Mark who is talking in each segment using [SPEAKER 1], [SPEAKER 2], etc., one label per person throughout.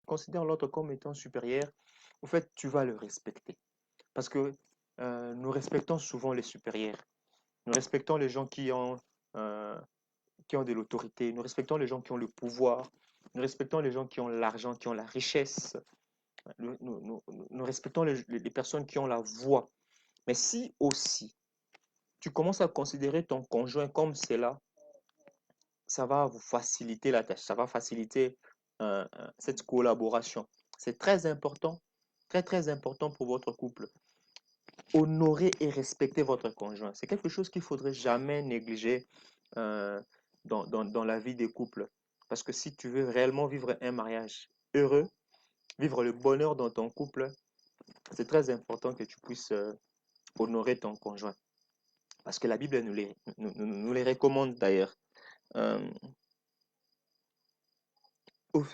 [SPEAKER 1] considères l'autre comme étant supérieur, en fait, tu vas le respecter. Parce que nous respectons souvent les supérieurs. Nous respectons les gens euh, qui ont de l'autorité. Nous respectons les gens qui ont le pouvoir. Nous respectons les gens qui ont l'argent, qui ont la richesse. Nous respectons les personnes qui ont la voix. Mais si aussi tu commences à considérer ton conjoint comme cela, ça va vous faciliter la tâche, ça va faciliter cette collaboration. C'est très important, très très important pour votre couple. Honorer et respecter votre conjoint, c'est quelque chose qu'il ne faudrait jamais négliger euh, dans la vie des couples. Parce que si tu veux réellement vivre un mariage heureux, vivre le bonheur dans ton couple, c'est très important que tu puisses honorer ton conjoint. Parce que la Bible nous les recommande d'ailleurs. Euh,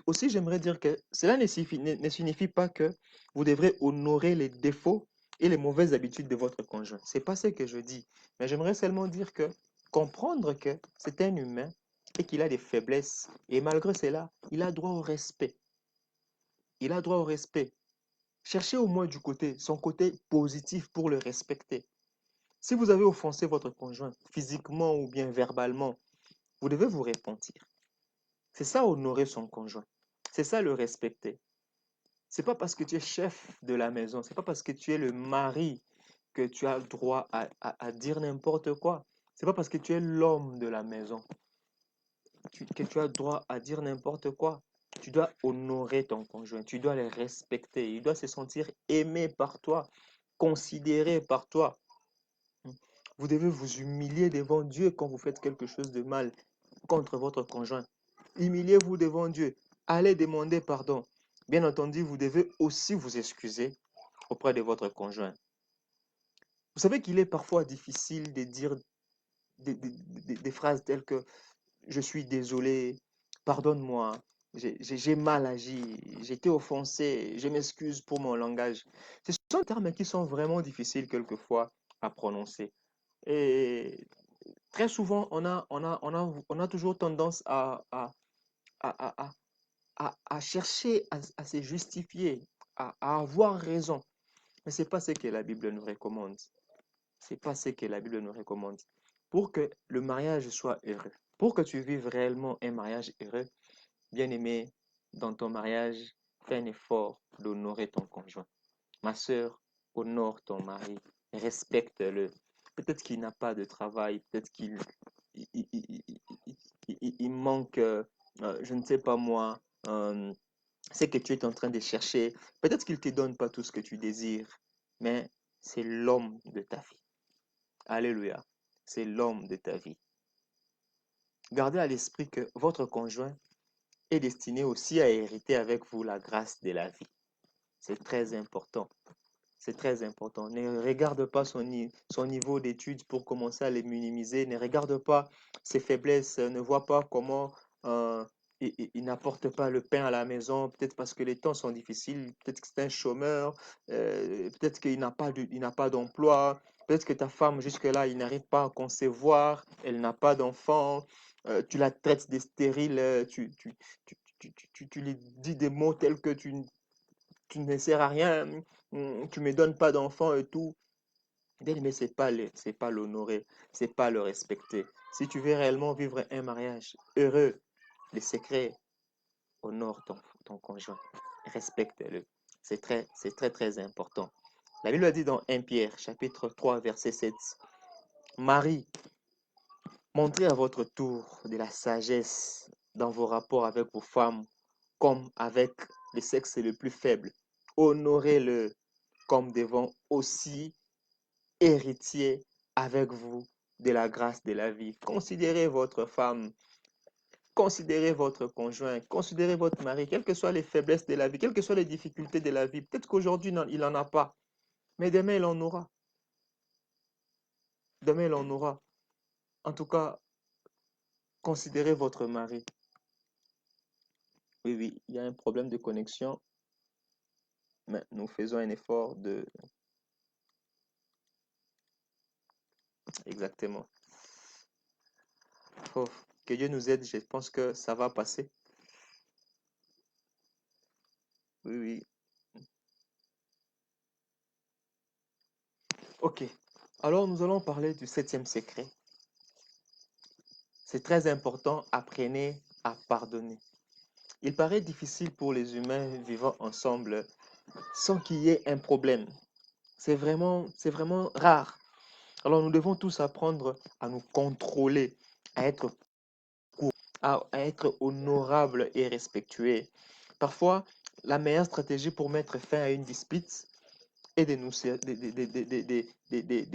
[SPEAKER 1] Aussi, j'aimerais dire que cela ne signifie pas que vous devrez honorer les défauts et les mauvaises habitudes de votre conjoint. C'est pas ce que je dis. Mais j'aimerais seulement dire que comprendre que c'est un humain et qu'il a des faiblesses. Et malgré cela, il a droit au respect. Il a droit au respect. Cherchez au moins son côté positif pour le respecter. Si vous avez offensé votre conjoint, physiquement ou bien verbalement, vous devez vous repentir. C'est ça honorer son conjoint. C'est ça le respecter. C'est pas parce que tu es chef de la maison, c'est pas parce que tu es le mari que tu as le droit à dire n'importe quoi. C'est pas parce que tu es l'homme de la maison que tu as le droit à dire n'importe quoi. Tu dois honorer ton conjoint, tu dois le respecter, il doit se sentir aimé par toi, considéré par toi. Vous devez vous humilier devant Dieu quand vous faites quelque chose de mal contre votre conjoint. Humiliez-vous devant Dieu. Allez demander pardon. Bien entendu, vous devez aussi vous excuser auprès de votre conjoint. Vous savez qu'il est parfois difficile de dire des phrases telles que je suis désolé, pardonne-moi, j'ai mal agi, j'ai été offensé, je m'excuse pour mon langage. Ce sont des termes qui sont vraiment difficiles quelquefois à prononcer. Et très souvent, on a toujours tendance à, à, à chercher à se justifier, à avoir raison. Mais ce n'est pas ce que la Bible nous recommande. C'est pas ce que la Bible nous recommande. Pour que le mariage soit heureux, pour que tu vives réellement un mariage heureux, bien aimé, dans ton mariage, fais un effort d'honorer ton conjoint. Ma sœur, honore ton mari, respecte-le. Peut-être qu'il n'a pas de travail, peut-être qu'il il, il- il- il manque, je ne sais pas moi, ce que tu es en train de chercher. Peut-être qu'il ne te donne pas tout ce que tu désires, mais c'est l'homme de ta vie. Alléluia. C'est l'homme de ta vie. Gardez à l'esprit que votre conjoint est destiné aussi à hériter avec vous la grâce de la vie. C'est très important. C'est très important. Ne regarde pas son niveau d'études pour commencer à les minimiser. Ne regarde pas ses faiblesses. Ne vois pas comment euh, il n'apporte pas le pain à la maison. Peut-être parce que les temps sont difficiles. Peut-être que c'est un chômeur. Peut-être qu'il il n'a pas d'emploi. Peut-être que ta femme, jusque-là, il n'arrive pas à concevoir. Elle n'a pas d'enfant. Tu la traites de stérile. Tu lui dis des mots tels que tu ne sers à rien, tu me donnes pas d'enfant et tout. Bien aimé, c'est pas l'honorer, c'est pas le respecter. Si tu veux réellement vivre un mariage heureux, les secrets, honore ton conjoint, respecte-le. C'est très, très important. La Bible dit dans 1 Pierre, chapitre 3, verset 7, Marie, montrez à votre tour de la sagesse dans vos rapports avec vos femmes, comme avec le sexe le plus faible. Honorez-le comme devant aussi héritier avec vous de la grâce de la vie. Considérez votre femme, considérez votre conjoint, considérez votre mari, quelles que soient les faiblesses de la vie, quelles que soient les difficultés de la vie. Peut-être qu'aujourd'hui, il n'en a pas, mais demain, il en aura. Demain, il en aura. En tout cas, considérez votre mari. Oui, oui, il y a un problème de connexion, mais nous faisons un effort de... Exactement. Oh, que Dieu nous aide, je pense que ça va passer. Oui, oui. Ok. Alors, nous allons parler du septième secret. C'est très important, apprenez à pardonner. Il paraît difficile pour les humains vivant ensemble sans qu'il y ait un problème. C'est vraiment rare. Alors, nous devons tous apprendre à nous contrôler, à être à être honorables et respectueux. Parfois, la meilleure stratégie pour mettre fin à une dispute est de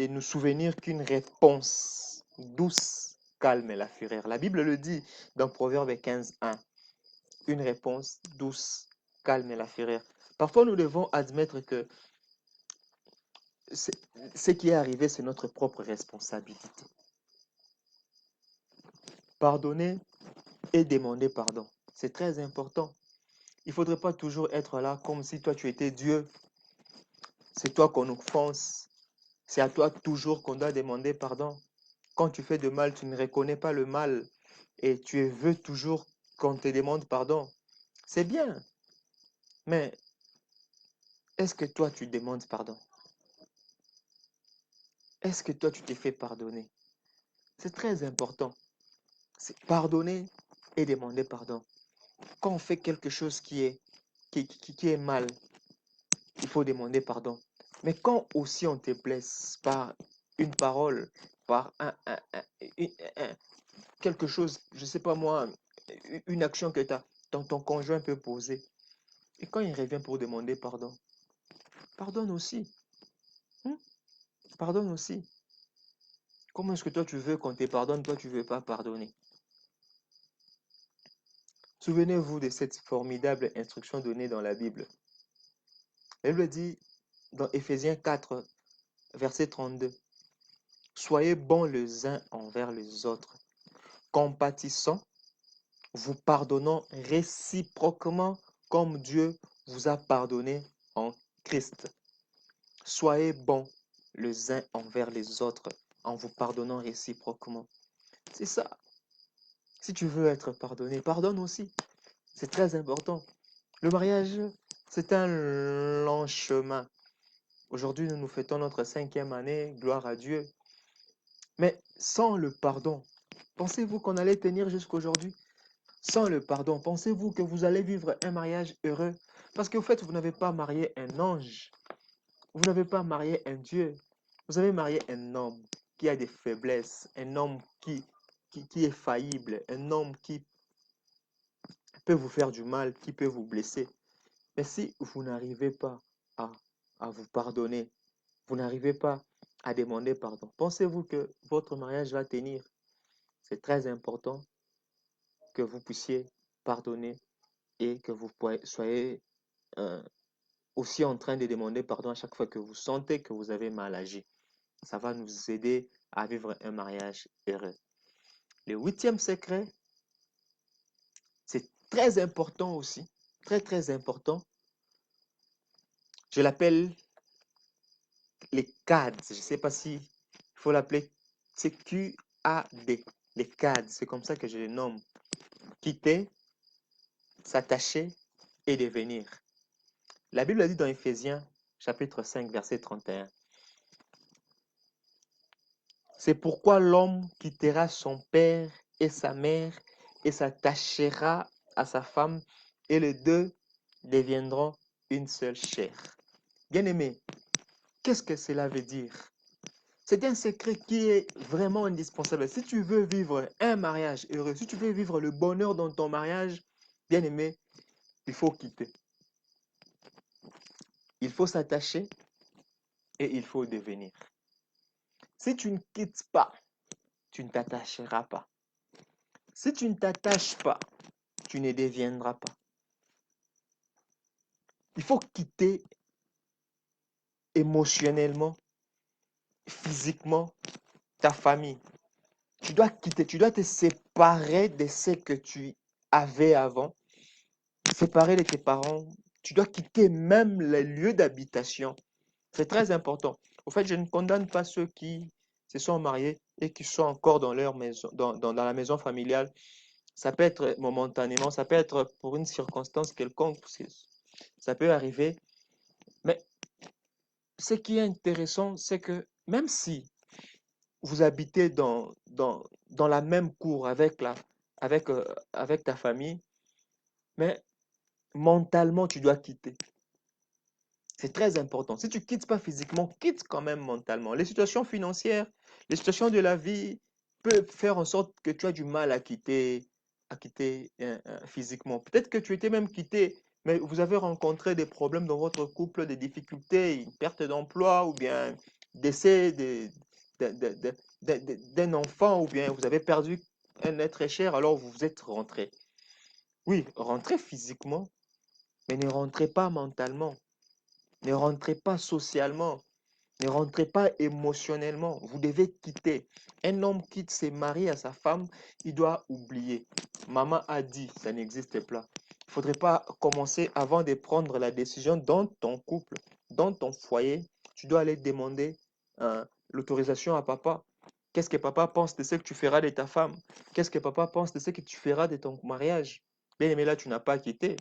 [SPEAKER 1] nous souvenir qu'une réponse douce calme la fureur. La Bible le dit dans Proverbe 15:1. Une réponse douce calme la fureur. Parfois, nous devons admettre que ce qui est arrivé, c'est notre propre responsabilité. Pardonner et demander pardon. C'est très important. Il ne faudrait pas toujours être là comme si toi tu étais Dieu. C'est toi qu'on offense. C'est à toi toujours qu'on doit demander pardon. Quand tu fais de mal, tu ne reconnais pas le mal et tu veux toujours qu'on te demande pardon. C'est bien, mais est-ce que toi tu demandes pardon? Est-ce que toi tu t'es fait pardonner? C'est très important. C'est pardonner et demander pardon. Quand on fait quelque chose qui est mal, il faut demander pardon. Mais quand aussi on te blesse par une parole, par quelque chose, je ne sais pas moi, une action que ton conjoint peut poser, et quand il revient pour demander pardon, pardonne aussi. Hein? Pardonne aussi. Comment est-ce que toi tu veux qu'on te pardonne, toi tu ne veux pas pardonner? Souvenez-vous de cette formidable instruction donnée dans la Bible. La Bible dit dans Éphésiens 4, verset 32, soyez bons les uns envers les autres, compatissants, vous pardonnant réciproquement comme Dieu vous a pardonné en Christ. Soyez bons les uns envers les autres en vous pardonnant réciproquement. C'est ça. Si tu veux être pardonné, pardonne aussi. C'est très important. Le mariage, c'est un long chemin. Aujourd'hui, nous fêtons notre 5e année, gloire à Dieu. Mais sans le pardon, pensez-vous qu'on allait tenir jusqu'aujourd'hui? Sans le pardon, pensez-vous que vous allez vivre un mariage heureux? Parce qu'au fait, vous n'avez pas marié un ange, vous n'avez pas marié un Dieu, vous avez marié un homme qui a des faiblesses, un homme qui est faillible, un homme qui peut vous faire du mal, qui peut vous blesser. Mais si vous n'arrivez pas à, à vous pardonner, vous n'arrivez pas à demander pardon, pensez-vous que votre mariage va tenir? C'est très important que vous puissiez pardonner et que vous soyez euh, aussi en train de demander pardon à chaque fois que vous sentez que vous avez mal agi. Ça va nous aider à vivre un mariage heureux. Le 8e secret, c'est très important aussi, très très important. Je l'appelle les CAD. Je ne sais pas si il faut l'appeler, c'est QAD. Les CAD, c'est comme ça que je les nomme. Quitter, s'attacher et devenir. La Bible dit dans Éphésiens chapitre 5 verset 31. C'est pourquoi l'homme quittera son père et sa mère et s'attachera à sa femme et les deux deviendront une seule chair. Bien-aimé, qu'est-ce que cela veut dire? C'est un secret qui est vraiment indispensable. Si tu veux vivre un mariage heureux, si tu veux vivre le bonheur dans ton mariage, bien-aimé, il faut quitter. Il faut s'attacher et il faut devenir. Si tu ne quittes pas, tu ne t'attacheras pas. Si tu ne t'attaches pas, tu ne deviendras pas. Il faut quitter émotionnellement, physiquement, ta famille. Tu dois quitter, tu dois te séparer de ce que tu avais avant, séparer de tes parents. Tu dois quitter même les lieux d'habitation. C'est très important. Au fait, je ne condamne pas ceux qui se sont mariés et qui sont encore dans leur maison, dans la maison familiale. Ça peut être momentanément, ça peut être pour une circonstance quelconque. Ça peut arriver. Mais ce qui est intéressant, c'est que même si vous habitez dans la même cour avec ta famille, mais mentalement, tu dois quitter. C'est très important. Si tu ne quittes pas physiquement, quitte quand même mentalement. Les situations financières, les situations de la vie peuvent faire en sorte que tu as du mal à quitter physiquement. Peut-être que tu étais même quitté, mais vous avez rencontré des problèmes dans votre couple, des difficultés, une perte d'emploi ou bien décès d'un enfant ou bien vous avez perdu un être cher, alors vous vous êtes rentré. Oui, rentrez physiquement, mais ne rentrez pas mentalement. Ne rentrez pas socialement, ne rentrez pas émotionnellement. Vous devez quitter. Un homme quitte ses maris à sa femme, il doit oublier. Maman a dit, ça n'existe pas. Il ne faudrait pas commencer avant de prendre la décision dans ton couple, dans ton foyer. Tu dois aller demander l'autorisation à papa. Qu'est-ce que papa pense de ce que tu feras de ta femme? Qu'est-ce que papa pense de ce que tu feras de ton mariage? Bien aimé, là, tu n'as pas quitté.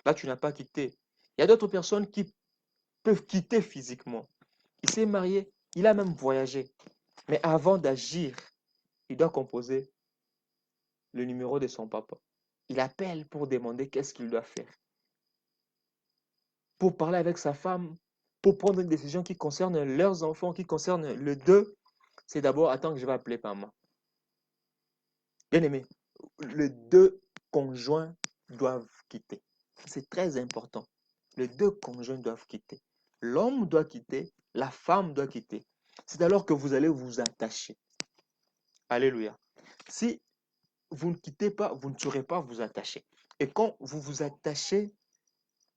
[SPEAKER 1] Là, tu n'as pas quitté. Il y a d'autres personnes qui peuvent quitter physiquement. Il s'est marié, il a même voyagé. Mais avant d'agir, il doit composer le numéro de son papa. Il appelle pour demander qu'est-ce qu'il doit faire. Pour parler avec sa femme, pour prendre une décision qui concerne leurs enfants, qui concerne le deux, c'est d'abord, attends que je vais appeler maman. Bien aimé, les deux conjoints doivent quitter. C'est très important. Les deux conjoints doivent quitter. L'homme doit quitter, la femme doit quitter. C'est alors que vous allez vous attacher. Alléluia. Si vous ne quittez pas, vous ne saurez pas vous attacher. Et quand vous vous attachez,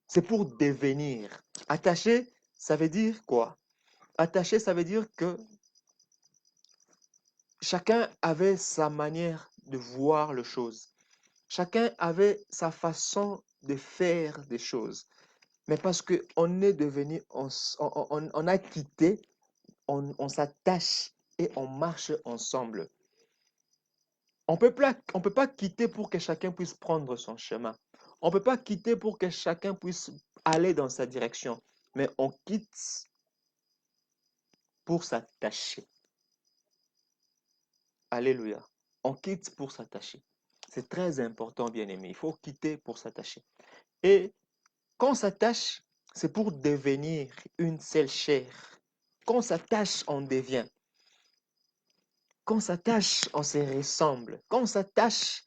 [SPEAKER 1] c'est pour devenir. Attacher, ça veut dire quoi? Attacher, ça veut dire que chacun avait sa manière de voir les choses. Chacun avait sa façon de faire des choses. Mais parce qu'on est devenu, on a quitté, on s'attache et on marche ensemble. On ne peut pas quitter pour que chacun puisse prendre son chemin. On ne peut pas quitter pour que chacun puisse aller dans sa direction. Mais on quitte pour s'attacher. Alléluia. On quitte pour s'attacher. C'est très important, bien aimé. Il faut quitter pour s'attacher. Et quand on s'attache, c'est pour devenir une seule chair. Quand on s'attache, on devient. Quand on s'attache, on se ressemble. Quand on s'attache,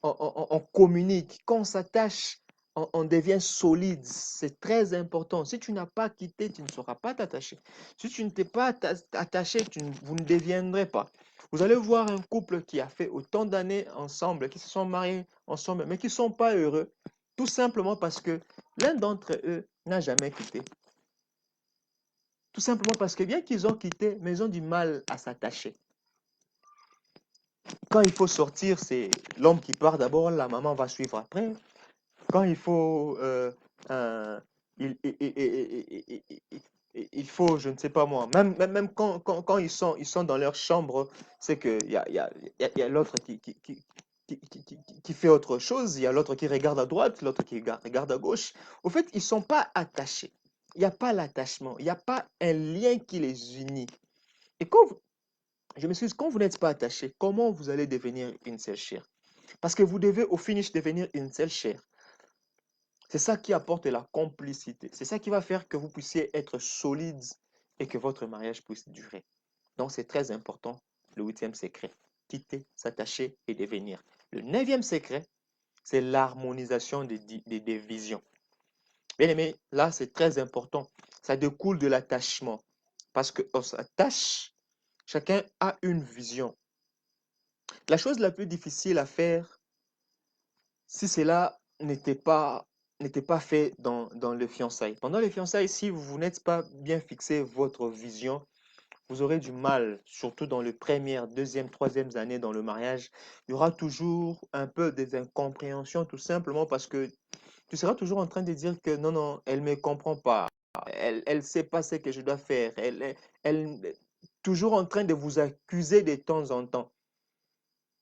[SPEAKER 1] on communique. Quand on s'attache, on devient solide. C'est très important. Si tu n'as pas quitté, tu ne sauras pas t'attacher. Si tu ne t'es pas attaché, vous ne deviendrez pas. Vous allez voir un couple qui a fait autant d'années ensemble, qui se sont mariés ensemble, mais qui ne sont pas heureux, tout simplement parce que l'un d'entre eux n'a jamais quitté. Tout simplement parce que bien qu'ils ont quitté, mais ils ont du mal à s'attacher. Quand il faut sortir, c'est l'homme qui part d'abord, la maman va suivre après. Quand il faut, il, il- il- il- il faut, je ne sais pas moi, même quand ils sont dans leur chambre, c'est qu'il y a l'autre qui fait autre chose, il y a l'autre qui regarde à droite, l'autre qui regarde à gauche. Au fait, ils ne sont pas attachés. Il n'y a pas l'attachement, il n'y a pas un lien qui les unit. Et je m'excuse, quand vous n'êtes pas attaché, comment vous allez devenir une seule chair? Parce que vous devez au finish devenir une seule chair. C'est ça qui apporte la complicité. C'est ça qui va faire que vous puissiez être solides et que votre mariage puisse durer. Donc, c'est très important, le huitième secret. Quitter, s'attacher et devenir. Le neuvième secret, c'est l'harmonisation des visions. Bien aimé, là, c'est très important. Ça découle de l'attachement. Parce qu'on s'attache, chacun a une vision. La chose la plus difficile à faire, si cela n'était pas fait dans le fiançailles. Pendant les fiançailles, si vous n'êtes pas bien fixé votre vision, vous aurez du mal, surtout dans les premières, deuxième, troisième années dans le mariage. Il y aura toujours un peu des incompréhensions, tout simplement parce que tu seras toujours en train de dire que non, non, elle ne me comprend pas. Elle sait pas ce que je dois faire. Elle, toujours en train de vous accuser de temps en temps.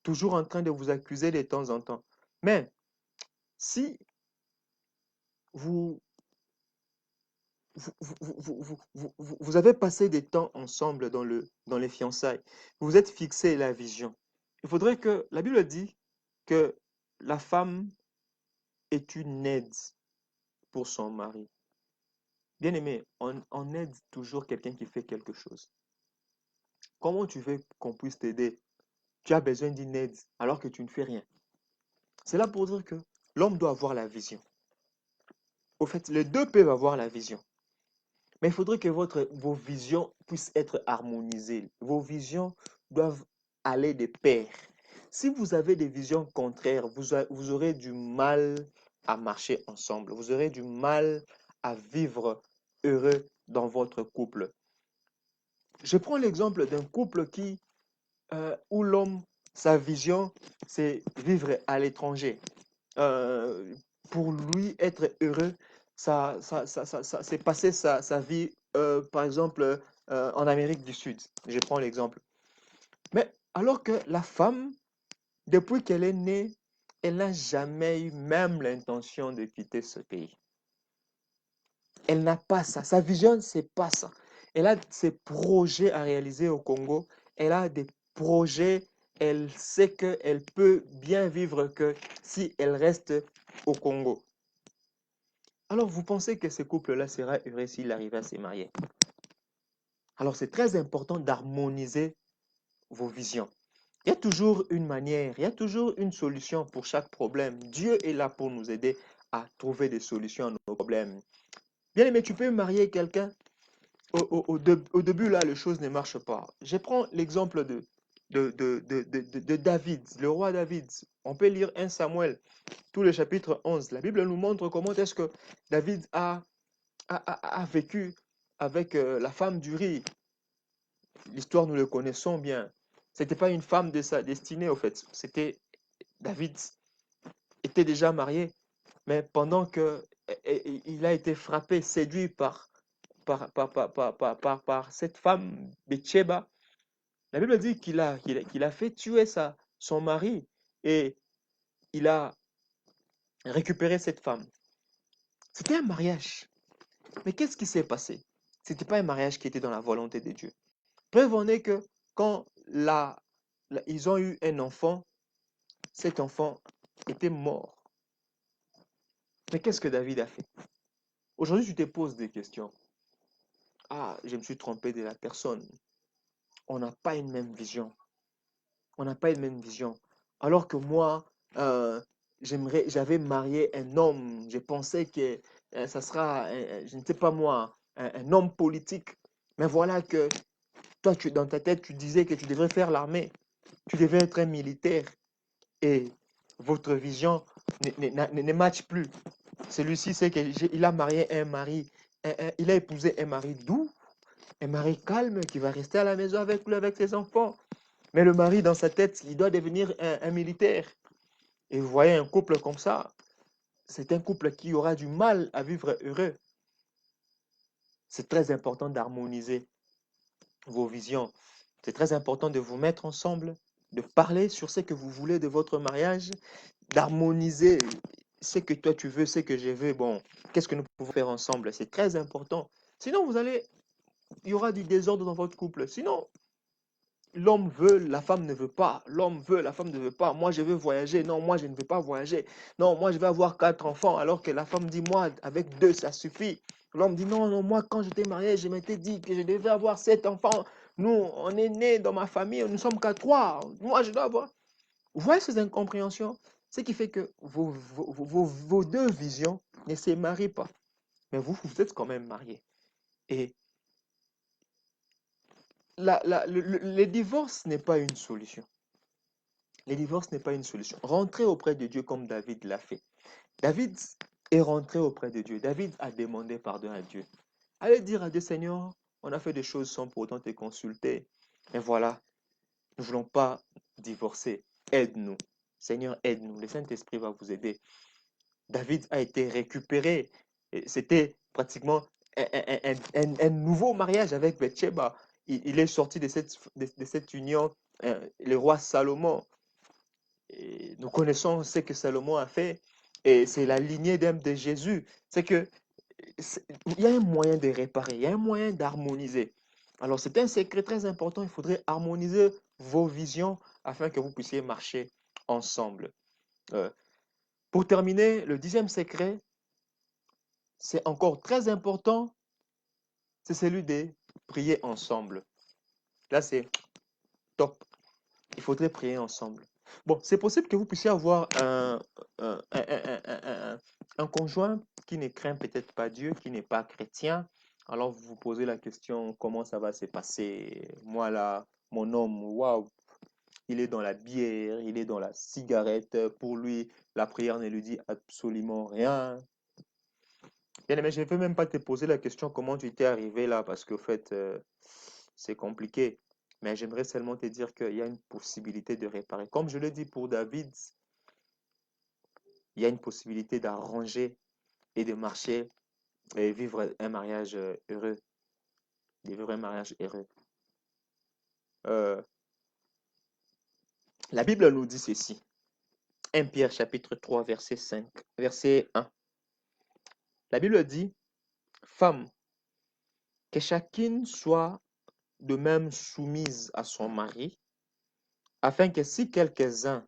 [SPEAKER 1] Toujours en train de vous accuser de temps en temps. Mais si vous, vous avez passé des temps ensemble dans les fiançailles. Vous vous êtes fixé la vision. Il faudrait que, la Bible dit que la femme est une aide pour son mari. Bien aimé, on aide toujours quelqu'un qui fait quelque chose. Comment tu veux qu'on puisse t'aider? Tu as besoin d'une aide alors que tu ne fais rien. C'est là pour dire que l'homme doit avoir la vision. Au fait, les deux peuvent avoir la vision. Mais il faudrait que vos visions puissent être harmonisées. Vos visions doivent aller de pair. Si vous avez des visions contraires, vous aurez du mal à marcher ensemble. Vous aurez du mal à vivre heureux dans votre couple. Je prends l'exemple d'un couple où l'homme, sa vision, c'est vivre à l'étranger. Euh, pour lui être heureux, c'est passer sa vie, par exemple, en Amérique du Sud. Je prends l'exemple. Mais alors que la femme, depuis qu'elle est née, elle n'a jamais eu même l'intention de quitter ce pays. Elle n'a pas ça. Sa vision, c'est pas ça. Elle a ses projets à réaliser au Congo. Elle a des projets. Elle sait qu'elle peut bien vivre que si elle reste au Congo. Alors, vous pensez que ce couple-là sera heureux s'il arrive à se marier? Alors, c'est très important d'harmoniser vos visions. Il y a toujours une manière, il y a toujours une solution pour chaque problème. Dieu est là pour nous aider à trouver des solutions à nos problèmes. Bien aimé, tu peux marier quelqu'un. Au début, là, les choses ne marchent pas. Je prends l'exemple de David, le roi David. On peut lire 1 Samuel, tout le chapitre 11. La Bible nous montre comment est-ce que David a vécu avec la femme d'Uri. L'histoire, nous le connaissons bien. Ce n'était pas une femme de sa destinée, au fait. C'était David était déjà marié, mais pendant que il a été frappé, séduit par cette femme, Bathsheba, la Bible dit qu'il a fait tuer son mari et il a récupéré cette femme. C'était un mariage. Mais qu'est-ce qui s'est passé? Ce n'était pas un mariage qui était dans la volonté de Dieu. Preuve en est que quand ils ont eu un enfant, cet enfant était mort. Mais qu'est-ce que David a fait? Aujourd'hui, tu te poses des questions. Ah, je me suis trompé de la personne. On n'a pas une même vision. On n'a pas une même vision. Alors que moi, j'avais marié un homme. Je pensais que ça sera, je ne sais pas moi, un homme politique. Mais voilà que toi, dans ta tête, tu disais que tu devrais faire l'armée. Tu devais être un militaire. Et votre vision ne matche plus. Celui-ci, c'est qu'il a marié un mari, il a épousé un mari doux, un mari calme qui va rester à la maison avec lui, avec ses enfants. Mais le mari, dans sa tête, il doit devenir un militaire. Et vous voyez un couple comme ça, c'est un couple qui aura du mal à vivre heureux. C'est très important d'harmoniser vos visions. C'est très important de vous mettre ensemble, de parler sur ce que vous voulez de votre mariage, d'harmoniser ce que toi tu veux, ce que je veux. Bon, qu'est-ce que nous pouvons faire ensemble? C'est très important. Sinon, il y aura du désordre dans votre couple. Sinon, l'homme veut, la femme ne veut pas. L'homme veut, la femme ne veut pas. Moi, je veux voyager. Non, moi, je ne veux pas voyager. Non, moi, je vais avoir 4 enfants. Alors que la femme dit, moi, avec 2, ça suffit. L'homme dit, non, non, moi, quand j'étais marié, je m'étais dit que je devais avoir 7 enfants. Nous, on est nés dans ma famille, nous sommes qu'à 3. Moi, je dois avoir. Vous voyez ces incompréhensions? Ce qui fait que vos deux visions ne se marient pas. Mais vous êtes quand même mariés. Et le divorce n'est pas une solution. Le divorce n'est pas une solution. Rentrez auprès de Dieu comme David l'a fait. David est rentré auprès de Dieu. David a demandé pardon à Dieu. Allez dire à Dieu, Seigneur, on a fait des choses sans pour autant te consulter. Mais voilà, nous ne voulons pas divorcer. Aide-nous. Seigneur, aide-nous. Le Saint-Esprit va vous aider. David a été récupéré. C'était pratiquement un nouveau mariage avec Bathsheba. Il est sorti de cette union, le roi Salomon. Et nous connaissons ce que Salomon a fait. Et c'est la lignée même de Jésus. C'est que il y a un moyen de réparer, il y a un moyen d'harmoniser. Alors, c'est un secret très important. Il faudrait harmoniser vos visions afin que vous puissiez marcher ensemble. Euh, pour terminer, le 10e secret, c'est encore très important, c'est celui de prier ensemble. Là, c'est top. Il faudrait prier ensemble. Bon, c'est possible que vous puissiez avoir un conjoint qui ne craint peut-être pas Dieu, qui n'est pas chrétien. Alors vous vous posez la question, comment ça va se passer? Moi là, mon homme, waouh, il est dans la bière, il est dans la cigarette. Pour lui, la prière ne lui dit absolument rien. Bien aimé, je ne veux même pas te poser la question comment tu t'es arrivé là, parce qu'au fait, c'est compliqué. Mais j'aimerais seulement te dire qu'il y a une possibilité de réparer. Comme je l'ai dit pour David, il y a une possibilité d'arranger et de marcher et vivre un mariage heureux. De vivre un mariage heureux. Euh, la Bible nous dit ceci. 1 Pierre chapitre 3, verset 5, verset 1. La Bible dit, femme, que chacune soit de même soumise à son mari, afin que si quelques-uns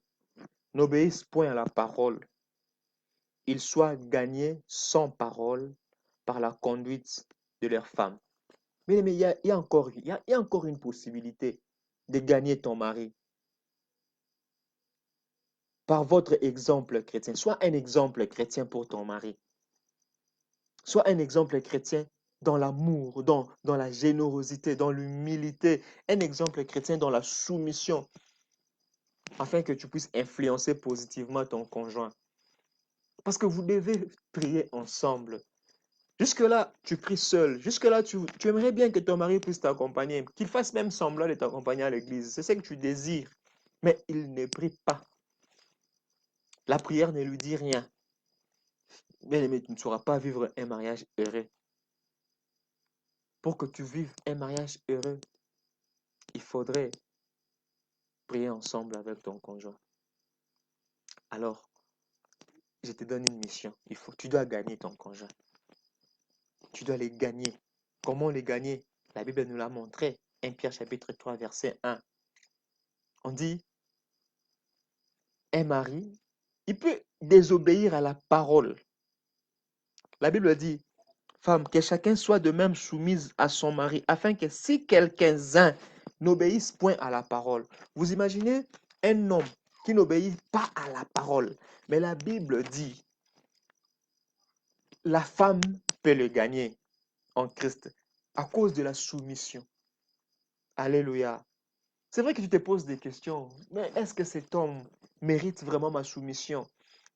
[SPEAKER 1] n'obéissent point à la parole, ils soient gagnés sans parole par la conduite de leur femme. Mais il y a encore une possibilité de gagner ton mari par votre exemple chrétien. Sois un exemple chrétien pour ton mari. Sois un exemple chrétien dans l'amour, dans la générosité, dans l'humilité. Un exemple chrétien dans la soumission, afin que tu puisses influencer positivement ton conjoint. Parce que vous devez prier ensemble. Jusque-là, tu pries seul. Jusque-là, tu aimerais bien que ton mari puisse t'accompagner, qu'il fasse même semblant de t'accompagner à l'église. C'est ce que tu désires. Mais il ne prie pas. La prière ne lui dit rien. Bien aimé, tu ne sauras pas vivre un mariage heureux. Pour que tu vives un mariage heureux, il faudrait prier ensemble avec ton conjoint. Alors, je te donne une mission. Tu dois gagner ton conjoint. Tu dois les gagner. Comment les gagner? La Bible nous l'a montré. 1 Pierre chapitre 3, verset 1. On dit, un mari, il peut désobéir à la parole. La Bible dit, femme, que chacun soit de même soumise à son mari, afin que si quelques-uns n'obéissent point à la parole. Vous imaginez un homme qui n'obéit pas à la parole. Mais la Bible dit, la femme peut le gagner en Christ à cause de la soumission. Alléluia. C'est vrai que tu te poses des questions, mais est-ce que cet homme mérite vraiment ma soumission?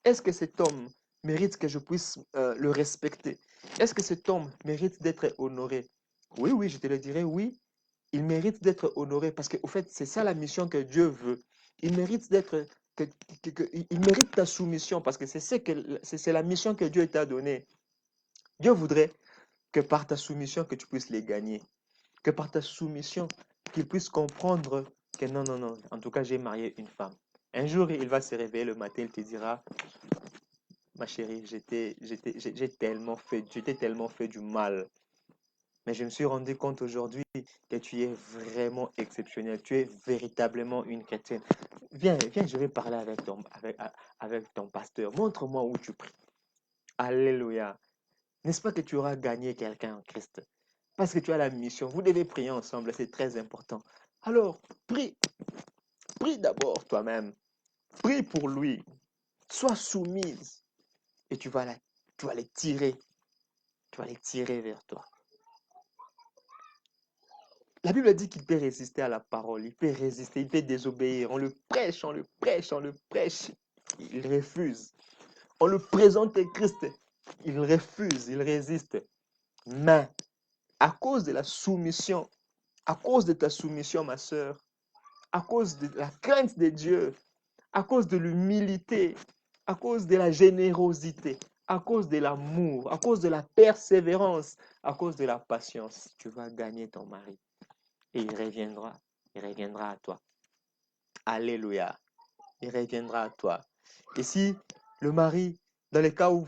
[SPEAKER 1] Est-ce que cet homme mérite que je puisse le respecter? Est-ce que cet homme mérite d'être honoré? Oui, oui, je te le dirai, oui, il mérite d'être honoré parce qu'au fait, c'est ça la mission que Dieu veut. Il mérite d'être, il mérite ta soumission parce que c'est la mission que Dieu t'a donnée. Dieu voudrait que par ta soumission que tu puisses les gagner, que par ta soumission qu'ils puissent comprendre que non, non, non, en tout cas j'ai marié une femme. Un jour il va se réveiller le matin, il te dira, ma chérie, j'étais tellement fait du mal. Mais je me suis rendu compte aujourd'hui que tu es vraiment exceptionnel. Tu es véritablement une chrétienne. Viens, viens, je vais parler avec ton pasteur. Montre-moi où tu pries. Alléluia. N'est-ce pas que tu auras gagné quelqu'un en Christ? Parce que tu as la mission. Vous devez prier ensemble, c'est très important. Alors, prie. Prie d'abord toi-même. Prie pour lui. Sois soumise. Et tu vas les tirer. Tu vas les tirer vers toi. La Bible dit qu'il peut résister à la parole, il peut résister, il peut désobéir. On le prêche, on le prêche, on le prêche. Il refuse. On le présente à Christ. Il refuse, il résiste. Mais à cause de la soumission, à cause de ta soumission, ma sœur, à cause de la crainte de Dieu, à cause de l'humilité, à cause de la générosité, à cause de l'amour, à cause de la persévérance, à cause de la patience, tu vas gagner ton mari. Et il reviendra à toi. Alléluia, il reviendra à toi. Et si le mari Dans les cas où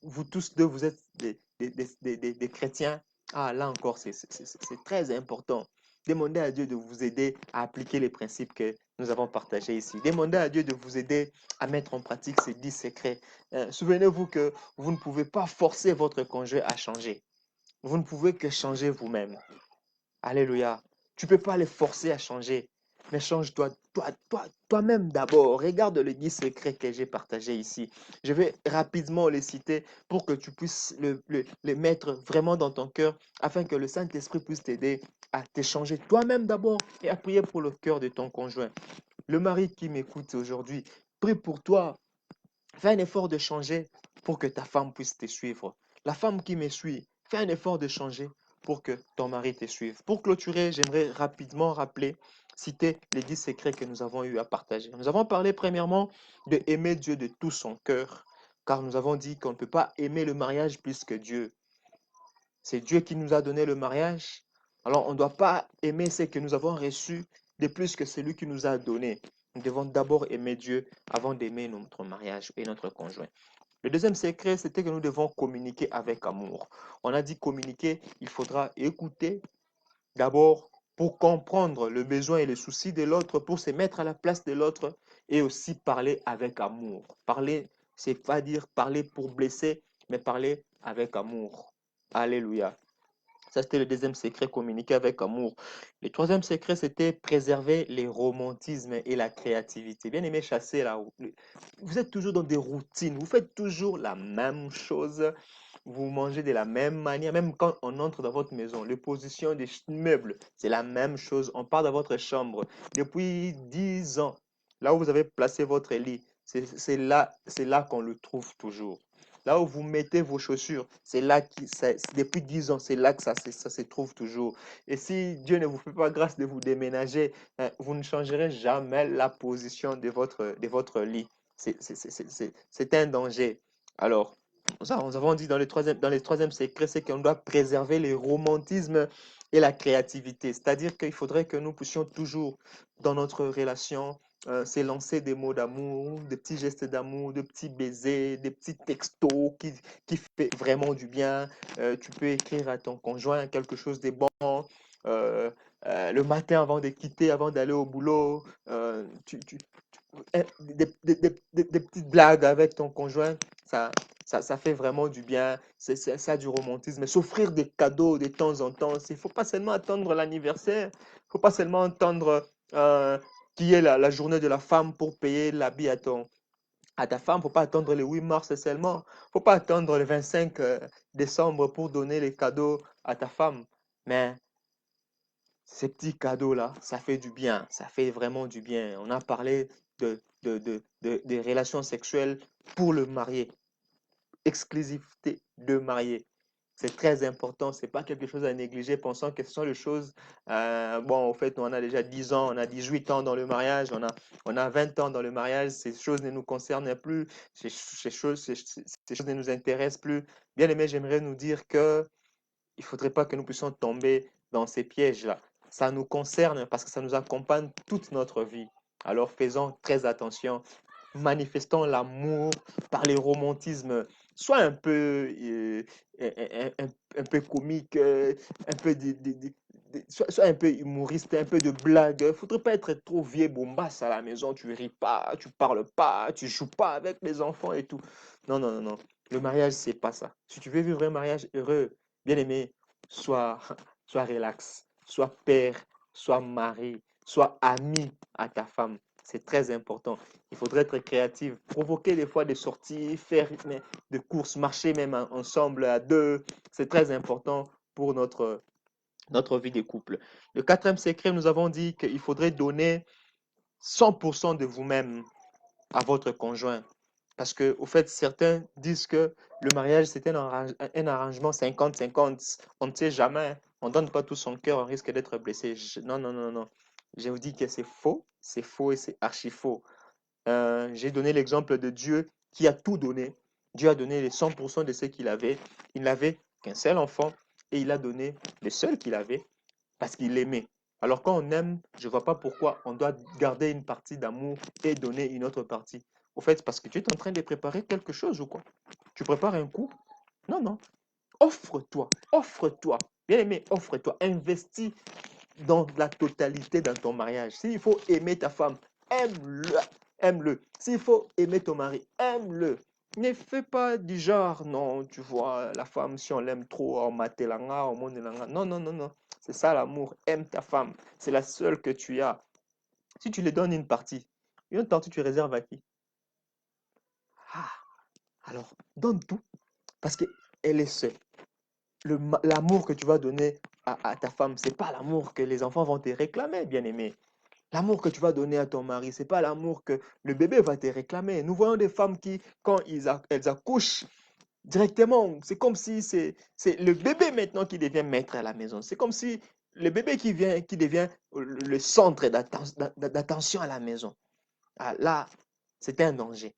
[SPEAKER 1] vous tous deux, vous êtes des chrétiens, ah là encore, c'est très important. Demandez à Dieu de vous aider à appliquer les principes que nous avons partagés ici. Demandez à Dieu de vous aider à mettre en pratique ces 10 secrets. Souvenez-vous que vous ne pouvez pas forcer votre conjoint à changer. Vous ne pouvez que changer vous-même. Alléluia. Tu ne peux pas les forcer à changer. Mais change-toi, toi-même d'abord. Regarde les 10 secrets que j'ai partagés ici. Je vais rapidement les citer pour que tu puisses les mettre vraiment dans ton cœur afin que le Saint-Esprit puisse t'aider à t'échanger toi-même d'abord et à prier pour le cœur de ton conjoint. Le mari qui m'écoute aujourd'hui, prie pour toi. Fais un effort de changer pour que ta femme puisse te suivre. La femme qui me suit, fais un effort de changer pour que ton mari te suive. Pour clôturer, j'aimerais rapidement rappeler, citer les 10 secrets que nous avons eu à partager. Nous avons parlé premièrement de aimer Dieu de tout son cœur, car nous avons dit qu'on ne peut pas aimer le mariage plus que Dieu. C'est Dieu qui nous a donné le mariage. Alors, on ne doit pas aimer ce que nous avons reçu de plus que celui qui nous a donné. Nous devons d'abord aimer Dieu avant d'aimer notre mariage et notre conjoint. Le deuxième secret, c'était que nous devons communiquer avec amour. On a dit communiquer, il faudra écouter d'abord pour comprendre le besoin et les soucis de l'autre, pour se mettre à la place de l'autre et aussi parler avec amour. Parler, c'est pas dire parler pour blesser, mais parler avec amour. Alléluia. Ça, c'était le deuxième secret, communiquer avec amour. Le troisième secret, c'était préserver les romantismes et la créativité. Bien aimé chasser là. Vous êtes toujours dans des routines. Vous faites toujours la même chose. Vous mangez de la même manière. Même quand on entre dans votre maison, les positions des meubles, c'est la même chose. On part dans votre chambre. Depuis 10 ans, là où vous avez placé votre lit, c'est là qu'on le trouve toujours. Là où vous mettez vos chaussures, c'est là qui, depuis 10 ans, c'est là que ça se trouve toujours. Et si Dieu ne vous fait pas grâce de vous déménager, vous ne changerez jamais la position de votre lit. C'est un danger. Alors, nous avons dit dans les troisième secret, c'est qu'on doit préserver le romantisme et la créativité. C'est-à-dire qu'il faudrait que nous puissions toujours, dans notre relation, s'élancer des mots d'amour, des petits gestes d'amour, de petits baisers, des petits textos qui fait vraiment du bien. Tu peux écrire à ton conjoint quelque chose de bon. euh, le matin avant de quitter, avant d'aller au boulot, des petites blagues avec ton conjoint, ça fait vraiment du bien. Ça a du romantisme. Mais s'offrir des cadeaux de temps en temps, il ne faut pas seulement attendre l'anniversaire, il ne faut pas seulement attendre qui est la journée de la femme pour payer l'habit à ta femme. Il ne faut pas attendre le 8 mars seulement. Il ne faut pas attendre le 25 décembre pour donner les cadeaux à ta femme. Mais ces petits cadeaux-là, ça fait du bien. Ça fait vraiment du bien. On a parlé des relations sexuelles pour le marié. Exclusivité de marié. C'est très important, c'est pas quelque chose à négliger, pensant que ce sont les choses, bon, au fait, on a déjà 10 ans, on a 18 ans dans le mariage, on a 20 ans dans le mariage, ces choses ne nous concernent plus, ces choses ne nous intéressent plus. Bien aimé, j'aimerais nous dire que il ne faudrait pas que nous puissions tomber dans ces pièges-là. Ça nous concerne parce que ça nous accompagne toute notre vie. Alors faisons très attention, manifestons l'amour par les romantismes, soit un peu, un peu comique, un peu soit un peu humoriste, un peu de blague. Il ne faudrait pas être trop vieux bombasse à la maison. Tu ris pas, tu parles pas, tu joues pas avec les enfants et tout. Non, non, non, non. Le mariage, c'est pas ça. Si tu veux vivre un mariage heureux, bien aimé, sois, sois relax, sois père, sois mari, sois ami à ta femme. C'est très important. Il faudrait être créatif, provoquer des fois des sorties, faire des courses, marcher même ensemble à deux. C'est très important pour notre vie de couple. Le quatrième secret, nous avons dit qu'il faudrait donner 100% de vous-même à votre conjoint. Parce que, au fait, certains disent que le mariage, c'est un arrangement 50-50. On ne sait jamais. On ne donne pas tout son cœur, on risque d'être blessé. Non, non, non, non. Je vous dis que c'est faux et c'est archi faux. J'ai donné l'exemple de Dieu qui a tout donné. Dieu a donné les 100% de ce qu'il avait. Il n'avait qu'un seul enfant et il a donné le seul qu'il avait parce qu'il l'aimait. Alors quand on aime, je ne vois pas pourquoi on doit garder une partie d'amour et donner une autre partie. Au fait, parce que tu es en train de préparer quelque chose ou quoi? Tu prépares un coup? Non, non. Offre-toi, offre-toi. Bien aimé, offre-toi. Investis dans la totalité dans ton mariage. S'il faut aimer ta femme, aime-le. Aime-le. S'il faut aimer ton mari, aime-le. Ne fais pas du genre, non, tu vois, la femme, si on l'aime trop, on matelanga, on monelanga. Non, non, non, non. C'est ça l'amour. Aime ta femme. C'est la seule que tu as. Si tu lui donnes une partie tu réserves à qui? Ah, alors, donne tout parce qu'elle est seule. L'amour que tu vas donner à ta femme, c'est pas l'amour que les enfants vont te réclamer, bien aimé. L'amour que tu vas donner à ton mari, c'est pas l'amour que le bébé va te réclamer. Nous voyons des femmes qui, quand elles accouchent, directement, c'est comme si c'est le bébé maintenant qui devient maître à la maison. C'est comme si le bébé qui devient le centre d'attention à la maison. Ah, là, c'est un danger.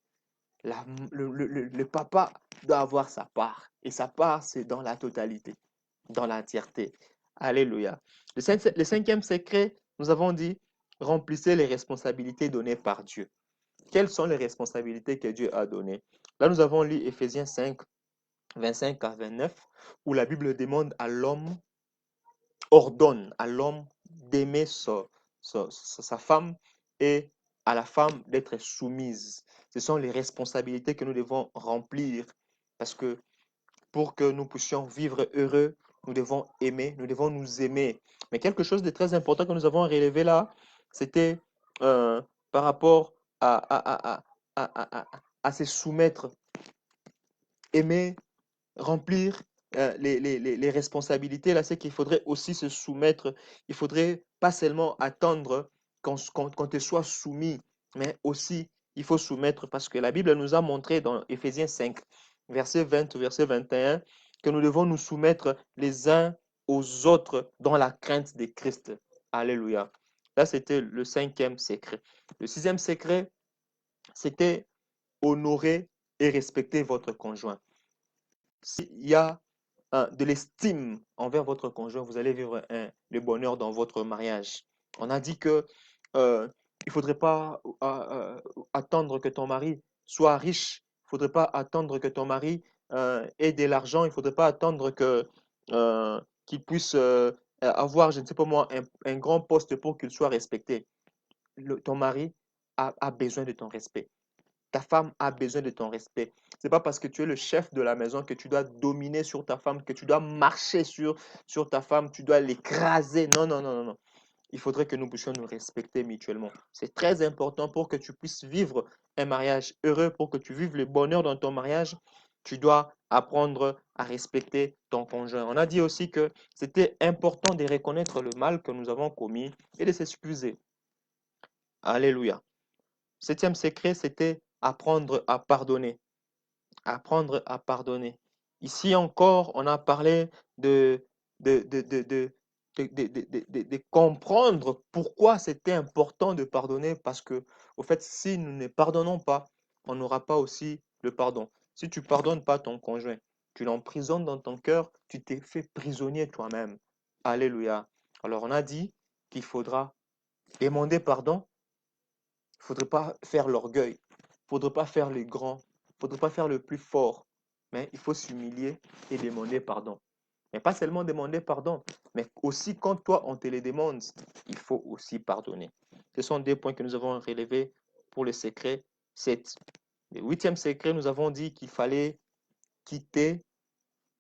[SPEAKER 1] Le papa doit avoir sa part. Et sa part, c'est dans la totalité, dans l'entièreté. Alléluia. Le cinquième secret, nous avons dit, remplissez les responsabilités données par Dieu. Quelles sont les responsabilités que Dieu a données? Là, nous avons lu Éphésiens 5, 25 à 29, où la Bible demande à l'homme, ordonne à l'homme d'aimer sa femme et à la femme d'être soumise. Ce sont les responsabilités que nous devons remplir parce que pour que nous puissions vivre heureux, nous devons aimer, nous devons nous aimer. Mais quelque chose de très important que nous avons relevé là, c'était par rapport à se soumettre, aimer, remplir les responsabilités. Là, c'est qu'il faudrait aussi se soumettre. Il faudrait pas seulement attendre qu'on te soit soumis, mais aussi il faut soumettre parce que la Bible nous a montré dans Éphésiens 5, verset 20 au verset 21, que nous devons nous soumettre les uns aux autres dans la crainte de Christ. Alléluia. Là, c'était le cinquième secret. Le sixième secret, c'était honorer et respecter votre conjoint. S'il y a de l'estime envers votre conjoint, vous allez vivre le bonheur dans votre mariage. On a dit que il ne faudrait pas attendre que ton mari soit riche. Il ne faudrait pas attendre que ton mari ait de l'argent. Il ne faudrait pas attendre qu'il puisse avoir, je ne sais pas moi, un grand poste pour qu'il soit respecté. Ton mari a besoin de ton respect. Ta femme a besoin de ton respect. C'est pas parce que tu es le chef de la maison que tu dois dominer sur ta femme, que tu dois marcher sur ta femme, tu dois l'écraser. Non, non, non, non, non. Il faudrait que nous puissions nous respecter mutuellement. C'est très important pour que tu puisses vivre un mariage heureux, pour que tu vives le bonheur dans ton mariage. Tu dois apprendre à respecter ton conjoint. On a dit aussi que c'était important de reconnaître le mal que nous avons commis et de s'excuser. Alléluia. Septième secret, c'était apprendre à pardonner. Apprendre à pardonner. Ici encore, on a parlé de, de, de, de, de comprendre pourquoi c'était important de pardonner, parce que, au fait, si nous ne pardonnons pas, on n'aura pas aussi le pardon. Si tu ne pardonnes pas ton conjoint, tu l'emprisonnes dans ton cœur, tu t'es fait prisonnier toi-même. Alléluia. Alors, on a dit qu'il faudra demander pardon. Il ne faudrait pas faire l'orgueil. Il ne faudrait pas faire le grand. Il ne faudrait pas faire le plus fort. Mais il faut s'humilier et demander pardon. Mais pas seulement demander pardon, mais aussi quand toi, on te les demande, il faut aussi pardonner. Ce sont des points que nous avons relevés pour le secret 7. Le huitième secret, nous avons dit qu'il fallait quitter,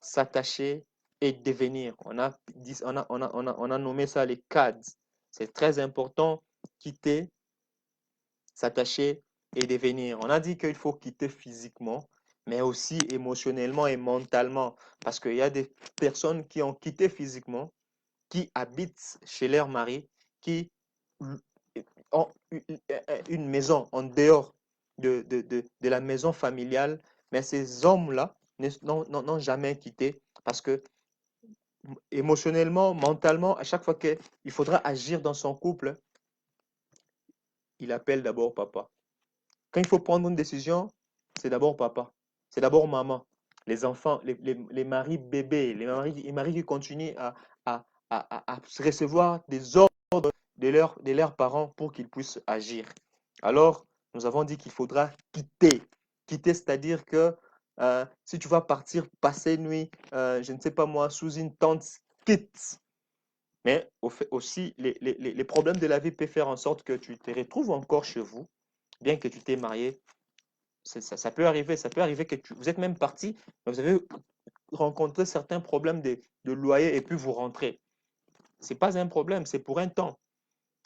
[SPEAKER 1] s'attacher et devenir. On a nommé ça les cadres. C'est très important, quitter, s'attacher et devenir. On a dit qu'il faut quitter physiquement, mais aussi émotionnellement et mentalement. Parce qu'il y a des personnes qui ont quitté physiquement, qui habitent chez leur mari, qui ont une maison en dehors de la maison familiale, mais ces hommes-là n'ont jamais quitté parce que émotionnellement, mentalement, à chaque fois qu'il faudra agir dans son couple, il appelle d'abord papa. Quand il faut prendre une décision, c'est d'abord papa, c'est d'abord maman. Les enfants, les maris bébés, les maris qui continuent à recevoir des ordres de leurs parents pour qu'ils puissent agir. Alors, nous avons dit qu'il faudra quitter. Quitter, c'est-à-dire que si tu vas partir passer nuit, je ne sais pas moi, sous une tente, quitte. Mais aussi, les problèmes de la vie peuvent faire en sorte que tu te retrouves encore chez vous, bien que tu t'es marié. Ça peut arriver, que vous êtes même parti, mais vous avez rencontré certains problèmes de loyer et puis vous rentrez. Ce n'est pas un problème, c'est pour un temps.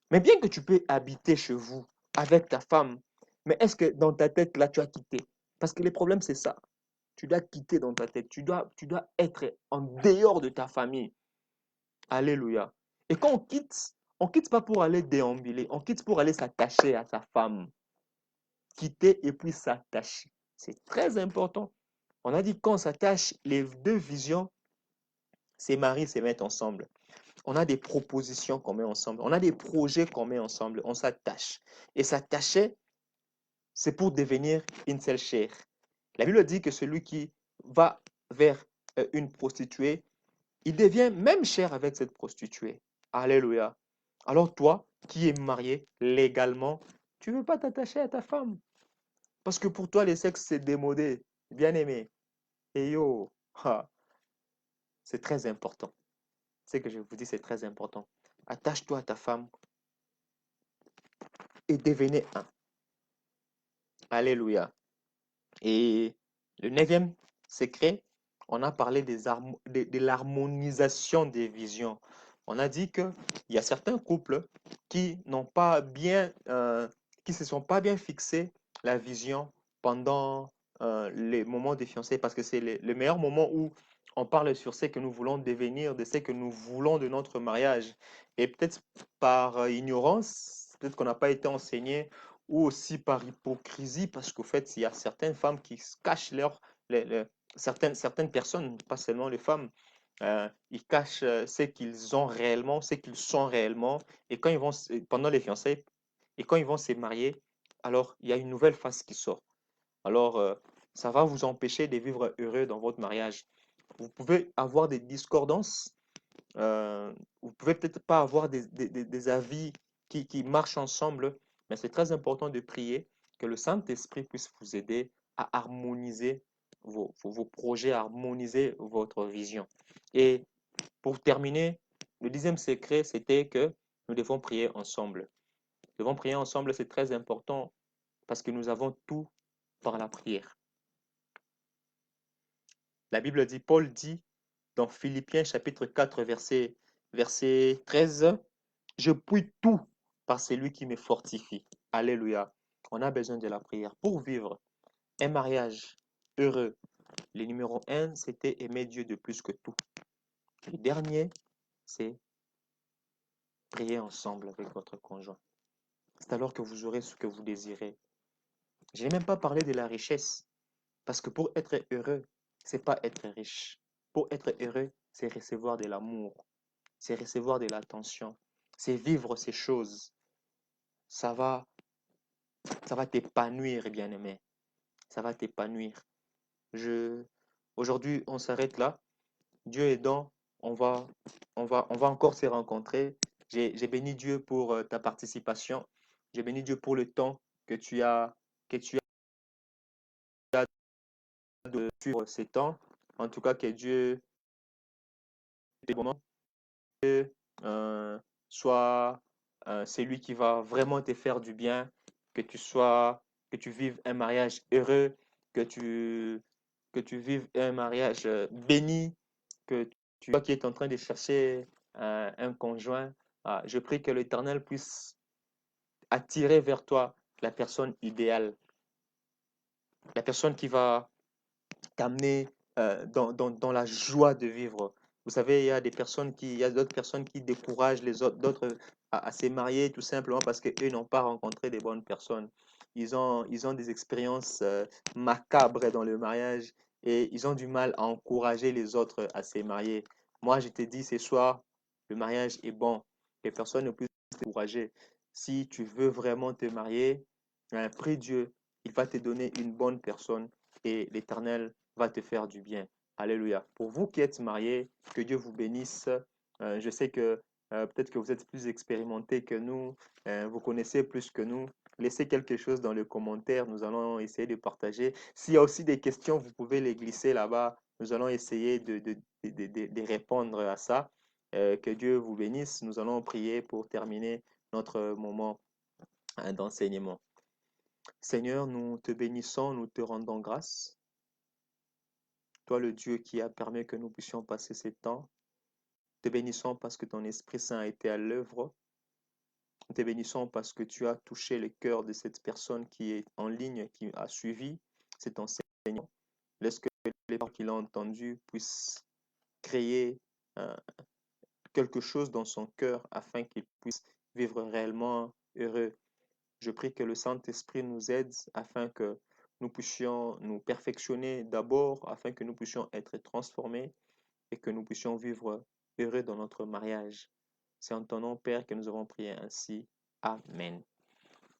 [SPEAKER 1] Mais bien que tu peux habiter chez vous avec ta femme, mais est-ce que dans ta tête, là, tu as quitté? Parce que les problèmes, c'est ça. Tu dois quitter dans ta tête. Tu dois être en dehors de ta famille. Alléluia. Et quand on quitte pas pour aller déambuler, on quitte pour aller s'attacher à sa femme. Quitter et puis s'attacher. C'est très important. On a dit qu'on s'attache, les deux visions, c'est marier, c'est mettre ensemble. On a des propositions qu'on met ensemble. On a des projets qu'on met ensemble. On s'attache. Et s'attacher, c'est pour devenir une seule chair. La Bible dit que celui qui va vers une prostituée, il devient même cher avec cette prostituée. Alléluia. Alors toi, qui es marié légalement, tu ne veux pas t'attacher à ta femme. Parce que pour toi, le sexe, c'est démodé. Bien aimé. Et yo, c'est très important. Ce que je vous dis, c'est très important. Attache-toi à ta femme et devenez un. Alléluia. Et le neuvième secret, on a parlé de l'harmonisation des visions. On a dit qu'il y a certains couples qui n'ont pas bien, qui se sont pas bien fixés la vision pendant les moments des fiançailles, parce que c'est le meilleur moment où on parle sur ce que nous voulons devenir, de ce que nous voulons de notre mariage. Et peut-être par ignorance, peut-être qu'on n'a pas été enseigné ou aussi par hypocrisie, parce qu'au fait, il y a certaines femmes qui cachent certaines personnes, pas seulement les femmes, ils cachent ce qu'ils ont réellement, ce qu'ils sont réellement, et quand ils vont, pendant les fiançailles, et quand ils vont se marier, alors il y a une nouvelle face qui sort. Alors, ça va vous empêcher de vivre heureux dans votre mariage. Vous pouvez avoir des discordances, vous pouvez peut-être pas avoir des avis qui marchent ensemble, mais c'est très important de prier que le Saint-Esprit puisse vous aider à harmoniser vos projets, à harmoniser votre vision. Et pour terminer, le dixième secret, c'était que nous devons prier ensemble. Nous devons prier ensemble, c'est très important parce que nous avons tout par la prière. La Bible dit, Paul dit dans Philippiens chapitre 4, verset 13, je puis tout par celui qui me fortifie. Alléluia. On a besoin de la prière pour vivre un mariage heureux. Le numéro un, c'était aimer Dieu de plus que tout. Le dernier, c'est prier ensemble avec votre conjoint. C'est alors que vous aurez ce que vous désirez. Je n'ai même pas parlé de la richesse. Parce que pour être heureux, c'est pas être riche. Pour être heureux, c'est recevoir de l'amour, c'est recevoir de l'attention, c'est vivre ces choses. Ça va, ça va t'épanouir, bien-aimé. Ça va t'épanouir. Je, Aujourd'hui, on s'arrête là. Dieu aidant, on va encore se rencontrer. J'ai béni Dieu pour ta participation. J'ai béni Dieu pour le temps que tu as de suivre ces temps. En tout cas, que Dieu, des moments, euh, soit celui qui va vraiment te faire du bien, que tu vives un mariage heureux, que tu, que tu vives un mariage béni, que toi qui es en train de chercher un conjoint, je prie que l'Éternel puisse attirer vers toi la personne idéale, la personne qui va t'amener dans la joie de vivre. Vous savez, il y a d'autres personnes qui découragent les autres, d'autres à se marier tout simplement parce qu'eux n'ont pas rencontré des bonnes personnes. Ils ont des expériences macabres dans le mariage et ils ont du mal à encourager les autres à se marier. Moi, je te dis ce soir, le mariage est bon. Les personnes ne peuvent pas se décourager. Si tu veux vraiment te marier, prie Dieu, il va te donner une bonne personne et l'Éternel va te faire du bien. Alléluia. Pour vous qui êtes mariés, que Dieu vous bénisse. Je sais que peut-être que vous êtes plus expérimentés que nous, vous connaissez plus que nous, laissez quelque chose dans le commentaire. Nous allons essayer de partager. S'il y a aussi des questions, vous pouvez les glisser là-bas. Nous allons essayer de répondre à ça. Que Dieu vous bénisse. Nous allons prier pour terminer notre moment d'enseignement. Seigneur, nous te bénissons, nous te rendons grâce. Toi, le Dieu qui a permis que nous puissions passer ces temps, te bénissons parce que ton Esprit Saint a été à l'œuvre. Te bénissons parce que tu as touché le cœur de cette personne qui est en ligne, qui a suivi cet enseignement. Laisse que les paroles qu'il a entendues puissent créer euh, quelque chose dans son cœur afin qu'il puisse vivre réellement heureux. Je prie que le Saint-Esprit nous aide afin que nous puissions nous perfectionner d'abord, afin que nous puissions être transformés et que nous puissions vivre heureux dans notre mariage. C'est en ton nom, Père, que nous avons prié ainsi. Amen.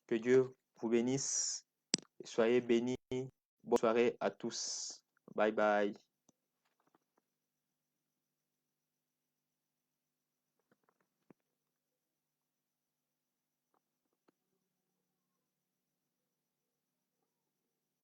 [SPEAKER 1] Que Dieu vous bénisse. Soyez bénis. Bonne soirée à tous. Bye bye.